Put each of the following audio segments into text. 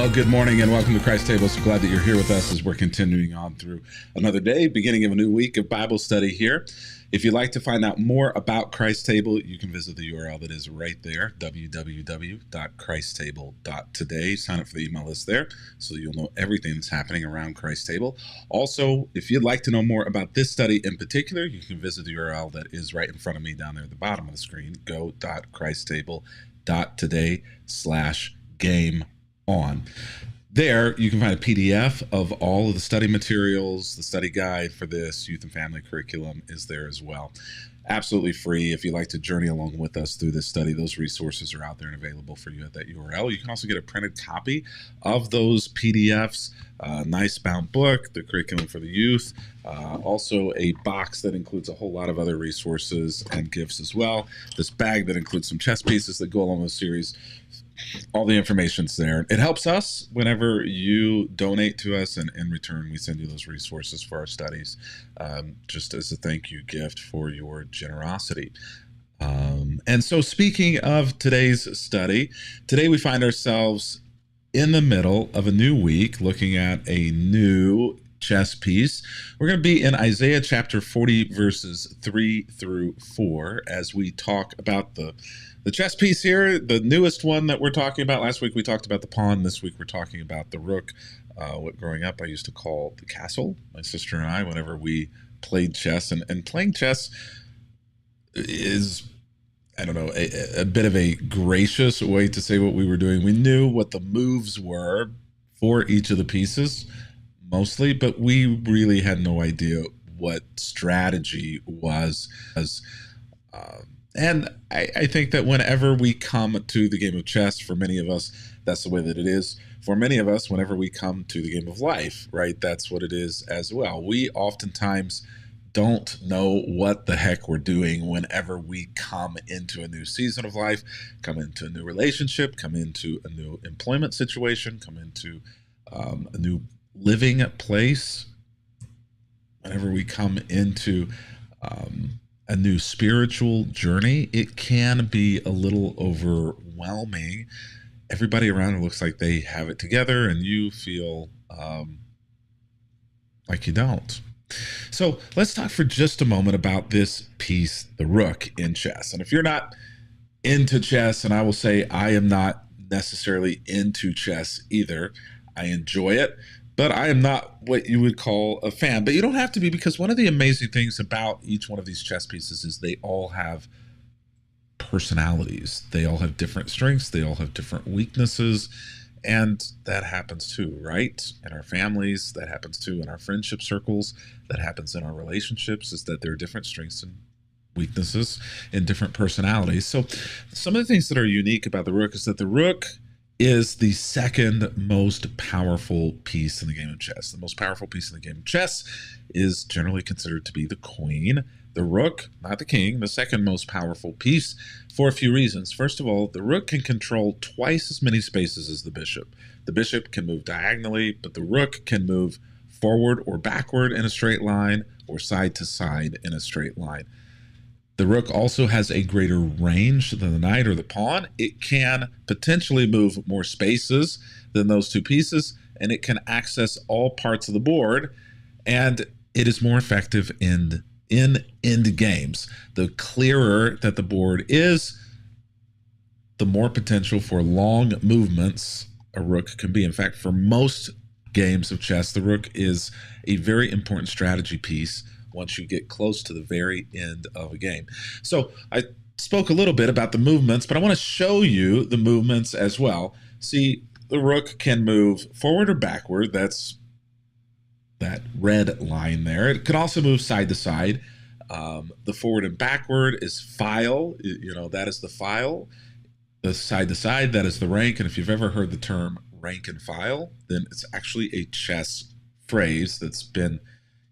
Well, good morning and welcome to Christ Table. So glad that you're here with us as we're continuing on through another day, beginning of a new week of Bible study here. If you'd like to find out more about Christ Table, you can visit the URL that is right there, www.christtable.today. Sign up for the email list there so you'll know everything that's happening around Christ Table. Also, if you'd like to know more about this study in particular, you can visit the URL that is right in front of me down there at the bottom of the screen, go.christtable.today/game on. There, you can find a PDF of all of the study materials. The study guide for this youth and family curriculum is there as well. Absolutely free. If you'd like to journey along with us through this study, those resources are out there and available for you at that URL. You can also get a printed copy of those PDFs, a nice bound book, the curriculum for the youth, also a box that includes a whole lot of other resources and gifts as well. This bag that includes some chess pieces that go along with the series. All the information's there. It helps us whenever you donate to us, and in return, we send you those resources for our studies, just as a thank you gift for your generosity. And so speaking of today's study, today we find ourselves in the middle of a new week, looking at a new chess piece. We're going to be in Isaiah chapter 40, verses 3 through 4, as we talk about the chess piece here, the newest one that we're talking about. Last week we talked about the pawn. This week we're talking about the rook. What growing up I used to call the castle. My sister and I, whenever we played chess, and playing chess is, I don't know, a bit of a gracious way to say what we were doing. We knew what the moves were for each of the pieces, mostly, but we really had no idea what strategy was. And I think that whenever we come to the game of chess, for many of us, that's the way that it is. For many of us, whenever we come to the game of life, right, that's what it is as well. We oftentimes don't know what the heck we're doing whenever we come into a new season of life, come into a new relationship, come into a new employment situation, come into a new living place. Whenever we come into a new spiritual journey, it can be a little overwhelming. Everybody around it looks like they have it together, and you feel like you don't. So let's talk for just a moment about this piece, the rook in chess. And if you're not into chess, and I will say I am not necessarily into chess either, I enjoy it, but I am not what you would call a fan. But you don't have to be, because one of the amazing things about each one of these chess pieces is they all have personalities. They all have different strengths. They all have different weaknesses. And that happens too, right? In our families, that happens too. In our friendship circles, that happens in our relationships, is that there are different strengths and weaknesses and different personalities. So some of the things that are unique about the rook is that the rook is the second most powerful piece in the game of chess. The most powerful piece in the game of chess is generally considered to be the queen. The rook, not the king, the second most powerful piece, for a few reasons. First of all, the rook can control twice as many spaces as the bishop. The bishop can move diagonally, but the rook can move forward or backward in a straight line, or side to side in a straight line. The rook also has a greater range than the knight or the pawn. It can potentially move more spaces than those two pieces, and it can access all parts of the board, and it is more effective in end games. The clearer that the board is, the more potential for long movements a rook can be. In fact, for most games of chess, the rook is a very important strategy piece once you get close to the very end of a game. So I spoke a little bit about the movements, but I want to show you the movements as well. See, the rook can move forward or backward. That's that red line there. It can also move side to side. The forward and backward is file. That is the file. The side to side, that is the rank. And if you've ever heard the term rank and file, then it's actually a chess phrase that's been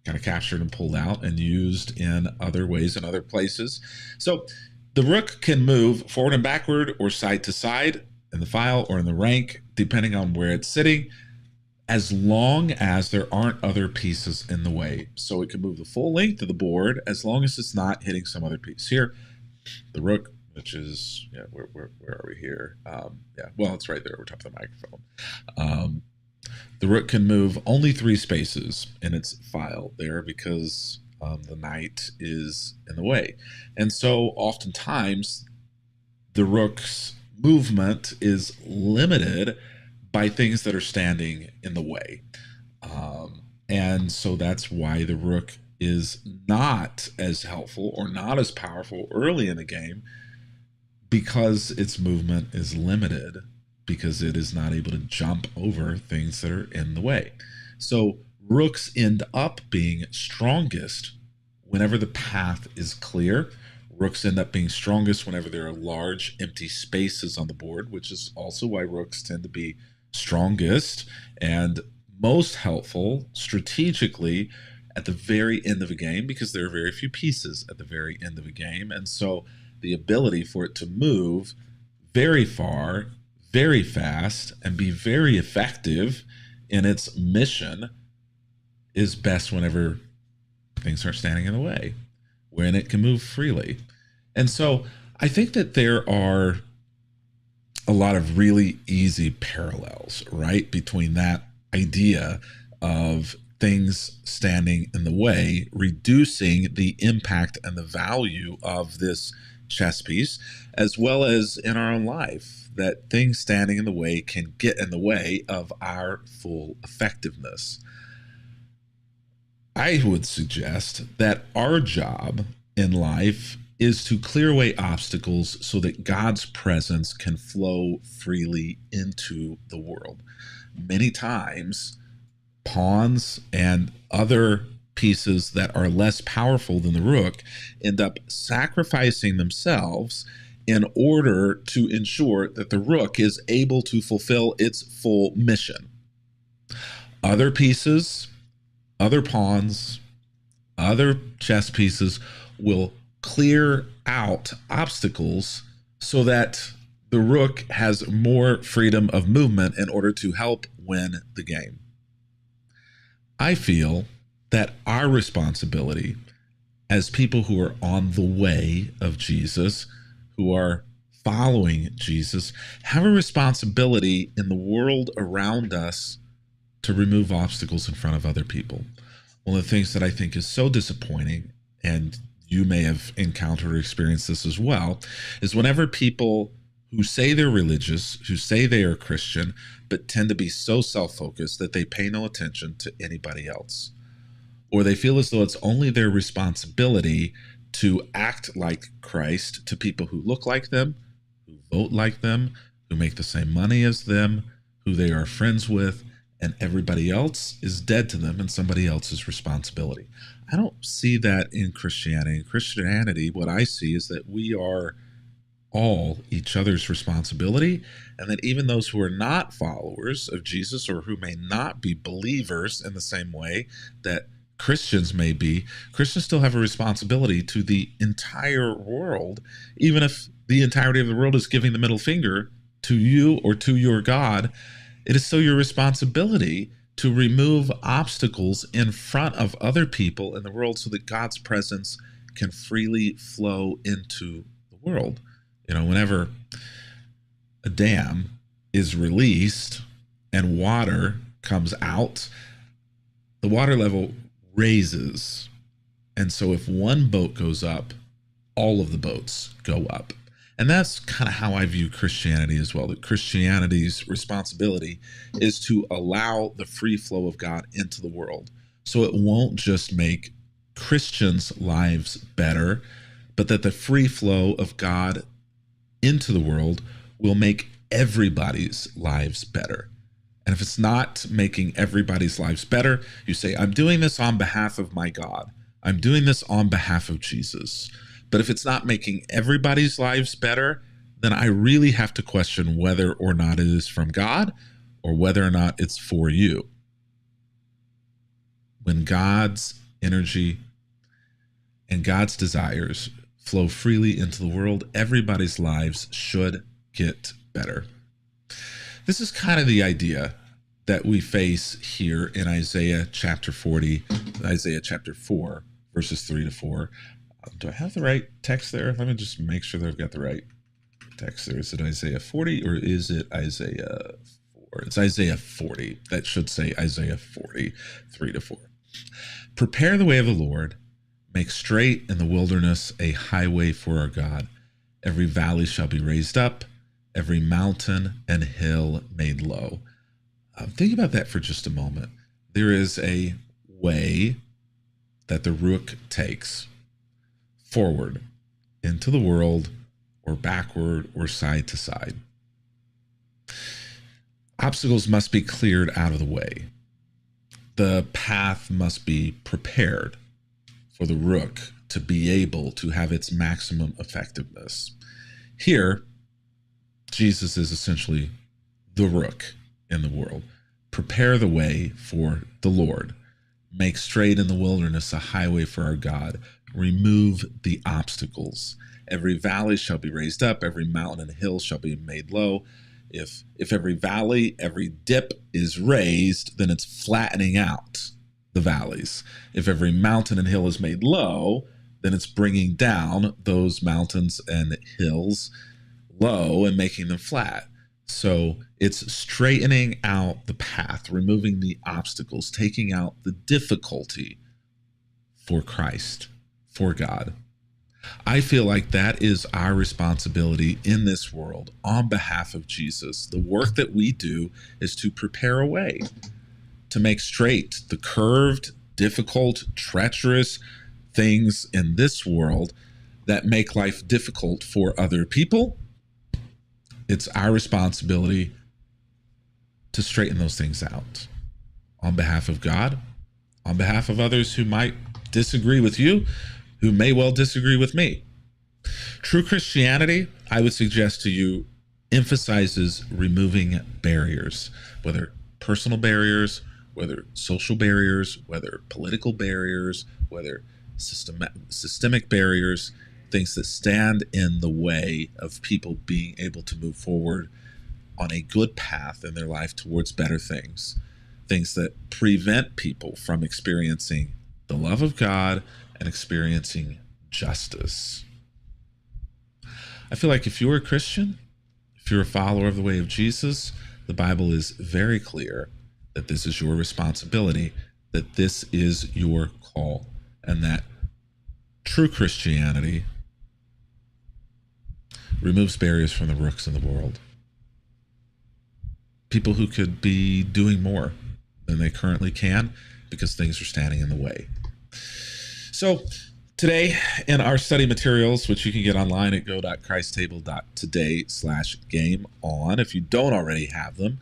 kind of captured and pulled out and used in other ways in other places. So the rook can move forward and backward or side to side in the file or in the rank, depending on where it's sitting, as long as there aren't other pieces in the way. So it can move the full length of the board as long as it's not hitting some other piece. Here, the rook which is, yeah, where are we here? Yeah, well, it's right there. We're top of the microphone. Um, the rook can move only 3 spaces in its file there because the knight is in the way. And so oftentimes the rook's movement is limited by things that are standing in the way. And so that's why the rook is not as helpful or not as powerful early in the game, because its movement is limited, because it is not able to jump over things that are in the way. So rooks end up being strongest whenever the path is clear. Rooks end up being strongest whenever there are large empty spaces on the board, which is also why rooks tend to be strongest and most helpful strategically at the very end of a game, because there are very few pieces at the very end of a game. And so the ability for it to move very far, very fast, and be very effective in its mission is best whenever things aren't standing in the way, when it can move freely. And so I think that there are a lot of really easy parallels, right, between that idea of things standing in the way, reducing the impact and the value of this chess piece, as well as in our own life, that things standing in the way can get in the way of our full effectiveness. I would suggest that our job in life is to clear away obstacles so that God's presence can flow freely into the world. Many times, pawns and other pieces that are less powerful than the rook end up sacrificing themselves in order to ensure that the rook is able to fulfill its full mission. Other pieces, other pawns, other chess pieces will clear out obstacles so that the rook has more freedom of movement in order to help win the game. I feel that our responsibility as people who are on the way of Jesus, who are following Jesus, have a responsibility in the world around us to remove obstacles in front of other people. One of the things that I think is so disappointing, and you may have encountered or experienced this as well, is whenever people who say they're religious, who say they are Christian, but tend to be so self-focused that they pay no attention to anybody else. Or they feel as though it's only their responsibility to act like Christ to people who look like them, who vote like them, who make the same money as them, who they are friends with, and everybody else is dead to them and somebody else's responsibility. I don't see that in Christianity. In Christianity, what I see is that we are all each other's responsibility, and that even those who are not followers of Jesus, or who may not be believers in the same way that Christians may be, Christians still have a responsibility to the entire world, even if the entirety of the world is giving the middle finger to you or to your God. It is still your responsibility to remove obstacles in front of other people in the world so that God's presence can freely flow into the world. You know, whenever a dam is released and water comes out, the water level raises. And so if one boat goes up, all of the boats go up. And that's kind of how I view Christianity as well. That Christianity's responsibility is to allow the free flow of God into the world. So it won't just make Christians' lives better, but that the free flow of God into the world will make everybody's lives better. And if it's not making everybody's lives better, you say, I'm doing this on behalf of my God. I'm doing this on behalf of Jesus. But if it's not making everybody's lives better, then I really have to question whether or not it is from God or whether or not it's for you. When God's energy and God's desires flow freely into the world, everybody's lives should get better. This is kind of the idea that we face here in Isaiah chapter 40, Isaiah chapter 4, verses 3 to 4. Do I have the right text there? Let me just make sure that I've got the right text there. Is it Isaiah 40 or is it Isaiah 4? It's Isaiah 40. That should say Isaiah 40, 3-4. Prepare the way of the Lord, make straight in the wilderness a highway for our God. Every valley shall be raised up, every mountain and hill made low. Think about that for just a moment. There is a way that the Ruach takes forward into the world or backward or side to side. Obstacles must be cleared out of the way. The path must be prepared for the Ruach to be able to have its maximum effectiveness. Here, Jesus is essentially the Ruach in the world. Prepare the way for the Lord. Make straight in the wilderness a highway for our God. Remove the obstacles. Every valley shall be raised up, every mountain and hill shall be made low. If every valley, every dip is raised, then it's flattening out the valleys. If every mountain and hill is made low, then it's bringing down those mountains and hills low and making them flat. So it's straightening out the path, removing the obstacles, taking out the difficulty for Christ, for God. I feel like that is our responsibility in this world on behalf of Jesus. The work that we do is to prepare a way, to make straight the curved, difficult, treacherous things in this world that make life difficult for other people. It's our responsibility to straighten those things out on behalf of God, on behalf of others who might disagree with you, who may well disagree with me. True Christianity, I would suggest to you, emphasizes removing barriers, whether personal barriers, whether social barriers, whether political barriers, whether systemic barriers, things that stand in the way of people being able to move forward on a good path in their life towards better things, things that prevent people from experiencing the love of God and experiencing justice. I feel like if you're a Christian, if you're a follower of the way of Jesus, the Bible is very clear that this is your responsibility, that this is your call, and that true Christianity removes barriers from the rooks in the world. People who could be doing more than they currently can because things are standing in the way. So today in our study materials, which you can get online at go.christtable.today/game on, if you don't already have them,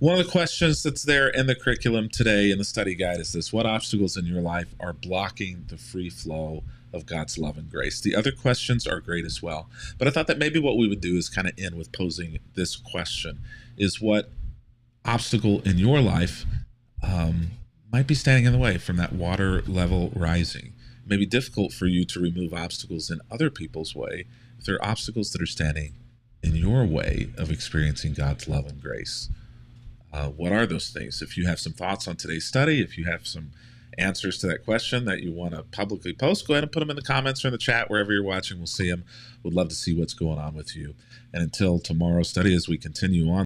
one of the questions that's there in the curriculum today in the study guide is this: what obstacles in your life are blocking the free flow of God's love and grace? The other questions are great as well, but I thought that maybe what we would do is kind of end with posing this question: is what obstacle in your life might be standing in the way from that water level rising? It may be difficult for you to remove obstacles in other people's way if there are obstacles that are standing in your way of experiencing God's love and grace. What are those things? If you have some thoughts on today's study, if you have some answers to that question that you want to publicly post, go ahead and put them in the comments or in the chat, wherever you're watching. We'll see them. We'd love to see what's going on with you. And until tomorrow's study, as we continue on